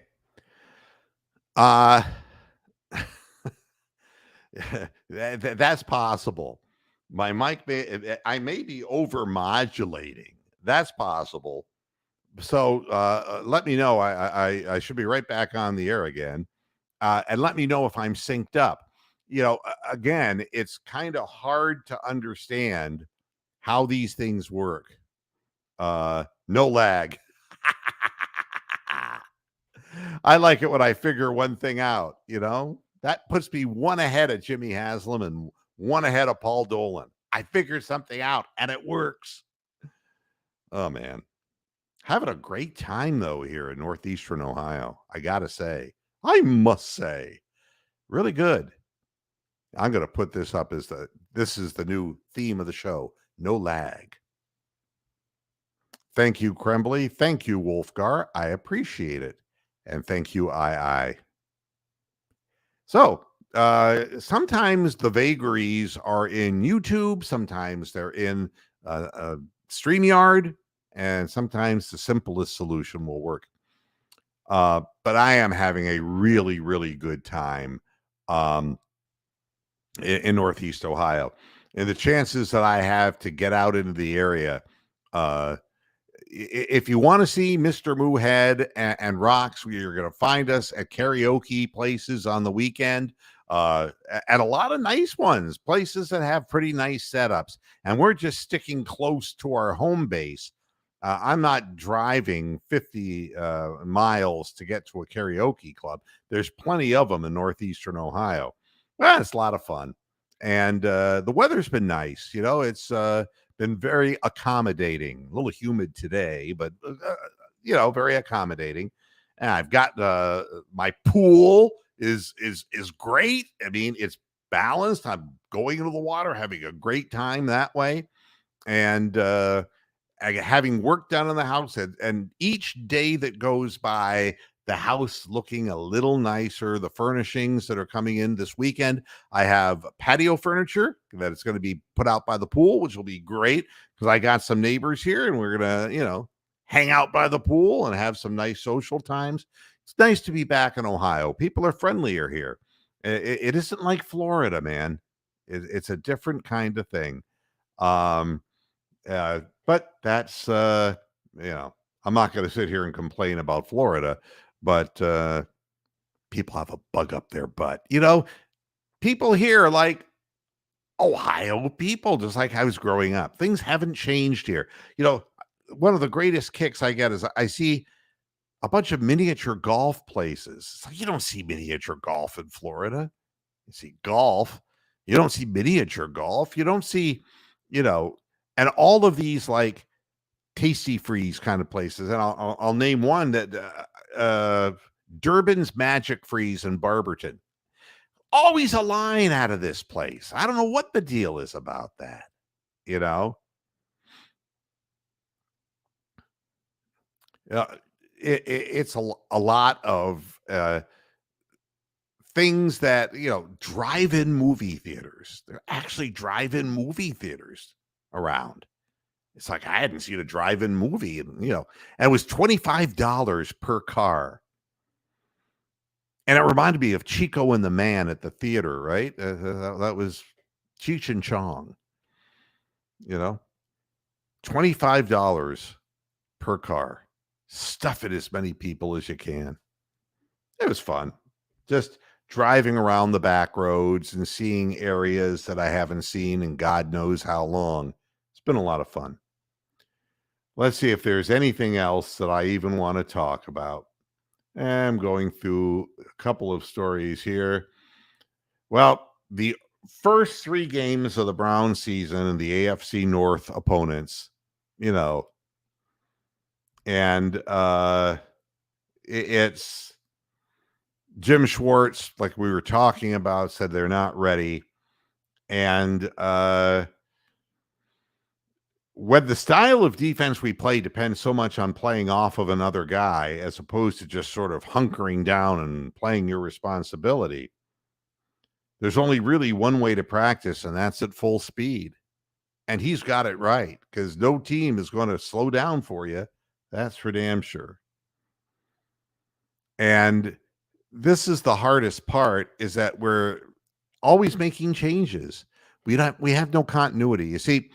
That's possible. My mic I may be over modulating. That's possible. So let me know. I should be right back on the air again. And let me know if I'm synced up. Again, it's kind of hard to understand how these things work. No lag. I like it when I figure one thing out, that puts me one ahead of Jimmy Haslam and one ahead of Paul Dolan. I figured something out and it works. Oh, man. Having a great time though here in northeastern Ohio. I gotta say, I must say, really good. I'm gonna put this up as this is the new theme of the show. No lag. Thank you, Krembly. Thank you, Wolfgar. I appreciate it. And thank you, I. So sometimes the vagaries are in YouTube, sometimes they're in StreamYard, and sometimes the simplest solution will work. But I am having a really, really good time in Northeast Ohio. And the chances that I have to get out into the area, if you want to see Mr. Moohead and Rocks, you're going to find us at karaoke places on the weekend, at a lot of nice ones, places that have pretty nice setups. And we're just sticking close to our home base. I'm not driving 50 miles to get to a karaoke club. There's plenty of them in northeastern Ohio. Well, it's a lot of fun. And the weather's been nice. You know, it's been very accommodating. A little humid today, but very accommodating. And I've got my pool is great. I mean, it's balanced. I'm going into the water, having a great time that way, and having work done in the house, and each day that goes by, the house looking a little nicer. The furnishings that are coming in this weekend, I have patio furniture that is going to be put out by the pool, which will be great because I got some neighbors here and we're going to, hang out by the pool and have some nice social times. It's nice to be back in Ohio. People are friendlier here. It isn't like Florida, man. It's a different kind of thing. But that's, I'm not going to sit here and complain about Florida, but people have a bug up their butt. People here are like Ohio people, just like I was growing up. Things haven't changed here. One of the greatest kicks I get is I see a bunch of miniature golf places. It's like, you don't see miniature golf in Florida. You see golf. You don't see miniature golf. You don't see, and all of these like Tasty Freeze kind of places. And I'll name one that Durbin's Magic Freeze in Barberton. Always a line out of this place. I don't know what the deal is about that. It's a lot of things that, drive-in movie theaters. They're actually drive-in movie theaters around. It's like I hadn't seen a drive-in movie, and it was $25 per car. And it reminded me of Chico and the Man at the theater, right? That was Cheech and Chong. $25 per car. Stuff it as many people as you can. It was fun. Just driving around the back roads and seeing areas that I haven't seen in God knows how long. It's been a lot of fun. Let's see if there's anything else that I even want to talk about. I'm going through a couple of stories here. Well, the first 3 games of the Browns season and the AFC North opponents, and it's Jim Schwartz, like we were talking about, said they're not ready. And when the style of defense we play depends so much on playing off of another guy as opposed to just sort of hunkering down and playing your responsibility, there's only really one way to practice, and that's at full speed. And he's got it right, because no team is going to slow down for you. That's for damn sure. And this is the hardest part, is that we're always making changes. We have no continuity. You see,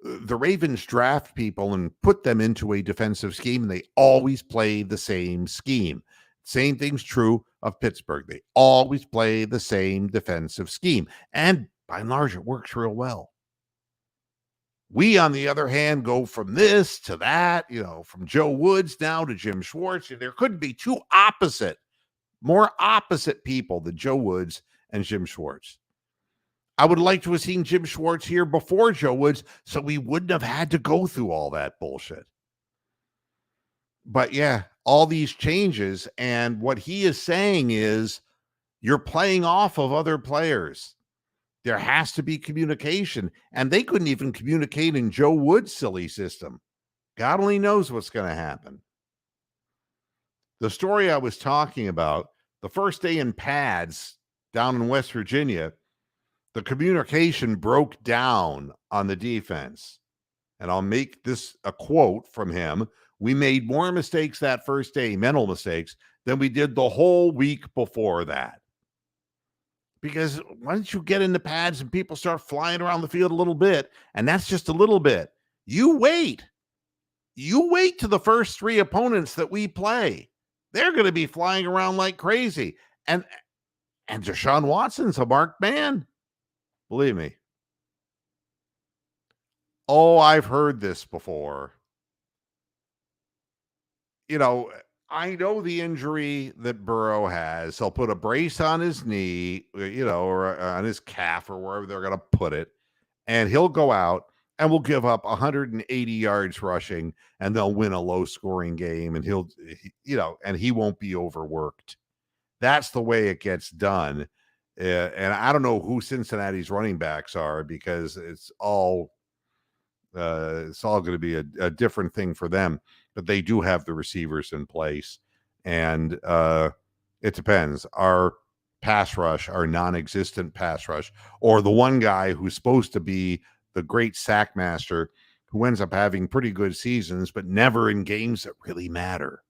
the Ravens draft people and put them into a defensive scheme, and they always play the same scheme. Same thing's true of Pittsburgh. They always play the same defensive scheme. And by and large, it works real well. We, on the other hand, go from this to that, from Joe Woods now to Jim Schwartz. There couldn't be more opposite people than Joe Woods and Jim Schwartz. I would like to have seen Jim Schwartz here before Joe Woods, so we wouldn't have had to go through all that bullshit. But yeah, all these changes. And what he is saying is you're playing off of other players. There has to be communication. And they couldn't even communicate in Joe Wood's silly system. God only knows what's going to happen. The story I was talking about, the first day in pads down in West Virginia, the communication broke down on the defense. And I'll make this a quote from him. We made more mistakes that first day, mental mistakes, than we did the whole week before that. Because once you get in the pads and people start flying around the field a little bit, and that's just a little bit, you wait. You wait to the first three opponents that we play. They're going to be flying around like crazy. And Deshaun Watson's a marked man. Believe me. Oh, I've heard this before. You know, I know the injury that Burrow has. They'll put a brace on his knee, or on his calf or wherever they're going to put it. And he'll go out and will give up 180 yards rushing, and they'll win a low scoring game, and and he won't be overworked. That's the way it gets done. And I don't know who Cincinnati's running backs are, because it's all going to be a different thing for them. But they do have the receivers in place, and it depends. Our pass rush, our non-existent pass rush, or the one guy who's supposed to be the great sack master, who ends up having pretty good seasons, but never in games that really matter.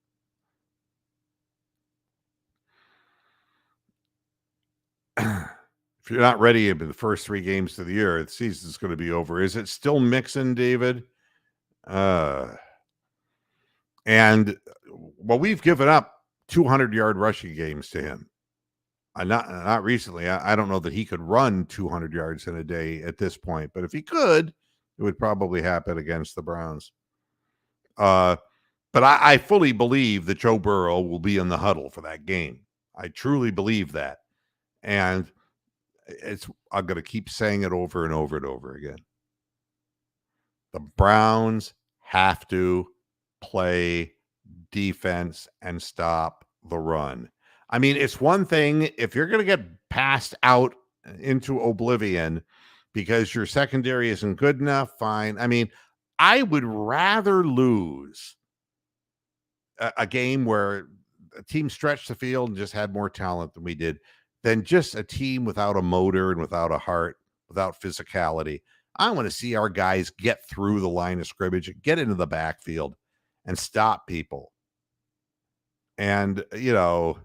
If you're not ready in the first three games of the year, the season's going to be over. Is it still Mixon, David? And we've given up 200-yard rushing games to him. Not recently. I don't know that he could run 200 yards in a day at this point, but if he could, it would probably happen against the Browns. But I fully believe that Joe Burrow will be in the huddle for that game. I truly believe that. And I'm going to keep saying it over and over and over again. The Browns have to play defense and stop the run. I mean, it's one thing if you're going to get passed out into oblivion because your secondary isn't good enough, fine. I mean, I would rather lose a game where a team stretched the field and just had more talent than we did than just a team without a motor and without a heart, without physicality. I want to see our guys get through the line of scrimmage, get into the backfield, and stop people. And, it's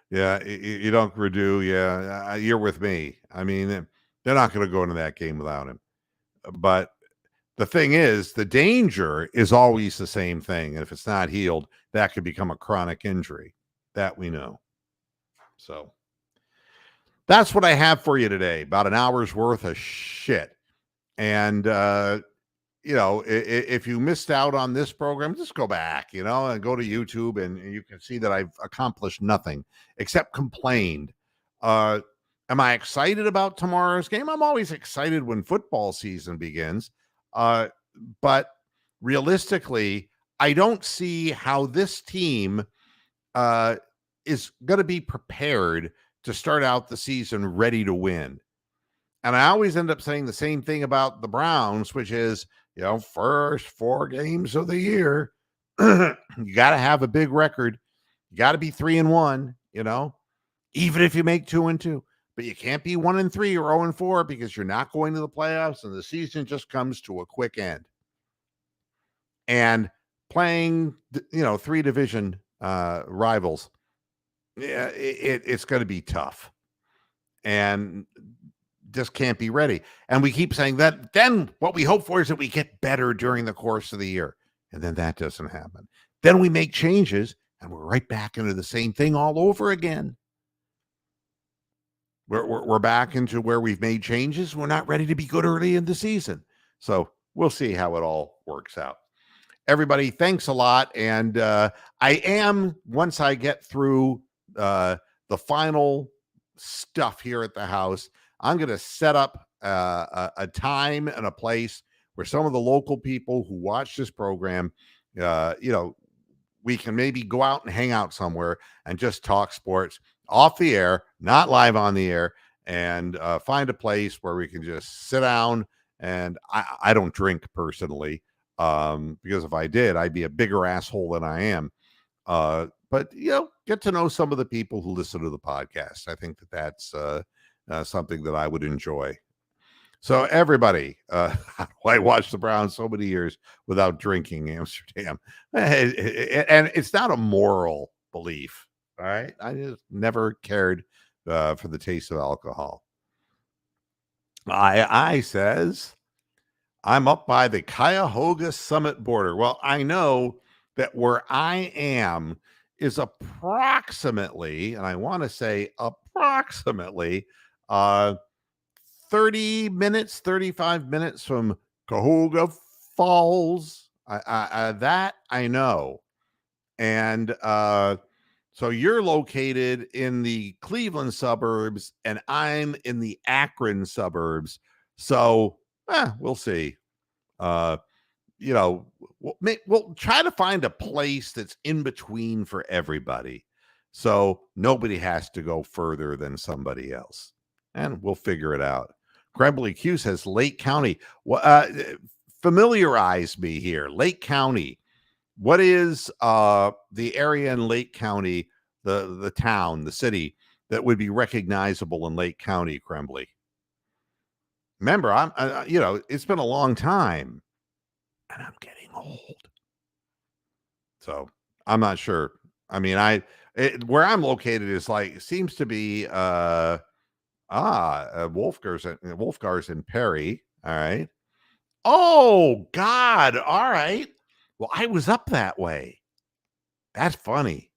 yeah, you don't Redo. Yeah, you're with me. I mean, they're not going to go into that game without him. But the thing is, the danger is always the same thing. And if it's not healed, that could become a chronic injury. That we know. So that's what I have for you today. About an hour's worth of shit. And, if you missed out on this program, just go back, and go to YouTube, and you can see that I've accomplished nothing except complained. Am I excited about tomorrow's game? I'm always excited when football season begins. But realistically, I don't see how this team is going to be prepared to start out the season ready to win. And I always end up saying the same thing about the Browns, which is, first 4 games of the year, you got to have a big record. You got to be 3-1, even if you make 2-2. But you can't be 1-3 or 0-4 because you're not going to the playoffs, and the season just comes to a quick end. And playing, 3 division rivals, yeah, it's going to be tough, and just can't be ready. And we keep saying that. Then what we hope for is that we get better during the course of the year, and then that doesn't happen. Then we make changes, and we're right back into the same thing all over again. We're back into where we've made changes. We're not ready to be good early in the season. So we'll see how it all works out. Everybody, thanks a lot. And once I get through the final stuff here at the house, I'm going to set up a time and a place where some of the local people who watch this program, you know, we can maybe go out and hang out somewhere and just talk sports off the air, not live on the air, and find a place where we can just sit down. And I don't drink personally, because if I did, I'd be a bigger asshole than I am. But get to know some of the people who listen to the podcast. I think that that's something that I would enjoy. So everybody, I watched the Browns so many years without drinking Amsterdam, and it's not a moral belief. All right, I just never cared for the taste of alcohol. I says I'm up by the Cuyahoga Summit border. Well, I know that where I am is approximately, and I want to say approximately, 30 minutes, 35 minutes from Cuyahoga Falls. That I know. And so you're located in the Cleveland suburbs, and I'm in the Akron suburbs. So we'll see. We'll try to find a place that's in between for everybody, so nobody has to go further than somebody else, and we'll figure it out. Crembley Q says Lake County. Familiarize me here. Lake County. What is the area in Lake County, the town, the city that would be recognizable in Lake County, Crembley? Remember, it's been a long time, and I'm getting old, so I'm not sure. I mean, where I'm located is seems to be Wolfgar's in Perry. All right. Oh God. All right. Well, I was up that way. That's funny.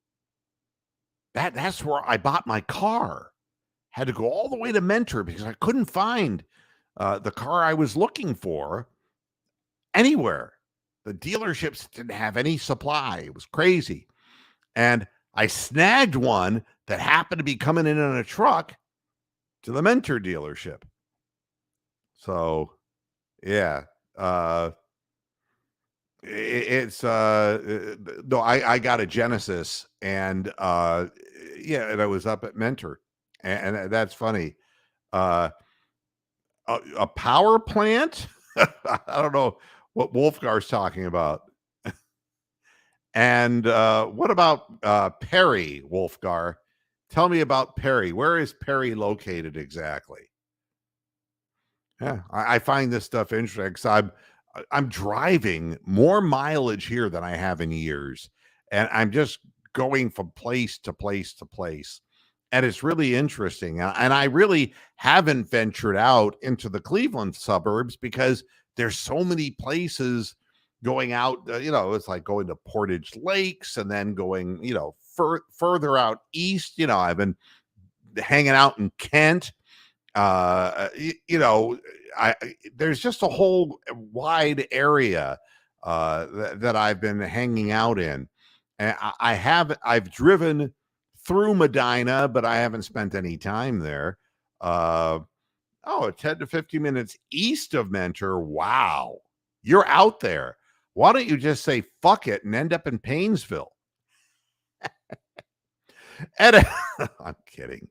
That's where I bought my car. Had to go all the way to Mentor because I couldn't find the car I was looking for anywhere. The dealerships didn't have any supply. It was crazy. And I snagged one that happened to be coming in a truck to the Mentor dealership. So, yeah. No, I got a Genesis, and and I was up at Mentor, and that's funny. A power plant? I don't know what Wolfgar's talking about. And what about Perry, Wolfgar? Tell me about Perry. Where is Perry located exactly? Yeah, I find this stuff interesting because I'm driving more mileage here than I have in years, and I'm just going from place to place to place, and it's really interesting. And I really haven't ventured out into the Cleveland suburbs because there's so many places going out. It's like going to Portage Lakes and then going, further out east. I've been hanging out in Kent. There's just a whole wide area that I've been hanging out in, and I've driven through Medina, but I haven't spent any time there. 10 to 50 minutes east of Mentor. Wow, you're out there. Why don't you just say fuck it and end up in Paynesville? I'm kidding.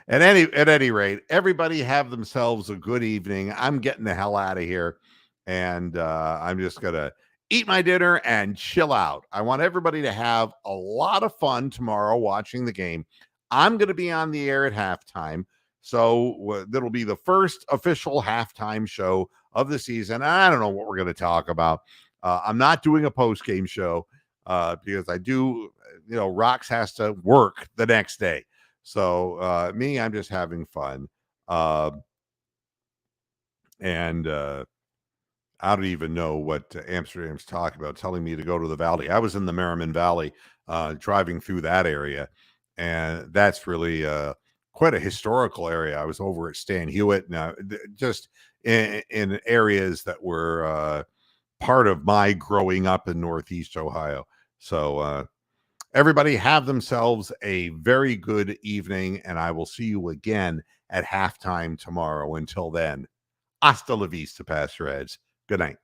At any rate, everybody have themselves a good evening. I'm getting the hell out of here, and I'm just gonna eat my dinner and chill out. I want everybody to have a lot of fun tomorrow watching the game. I'm going to be on the air at halftime, so that'll be the first official halftime show of the season. I don't know what we're going to talk about. I'm not doing a post game show because I do. Rox has to work the next day. So I'm just having fun. And I don't even know what Amsterdam's talking about, telling me to go to the valley. I was in the Merriman Valley driving through that area, and that's really quite a historical area. I was over at Stan Hewitt, and just in areas that were part of my growing up in Northeast Ohio. So everybody have themselves a very good evening, and I will see you again at halftime tomorrow. Until then, hasta la vista, Pastor Eds. Good night.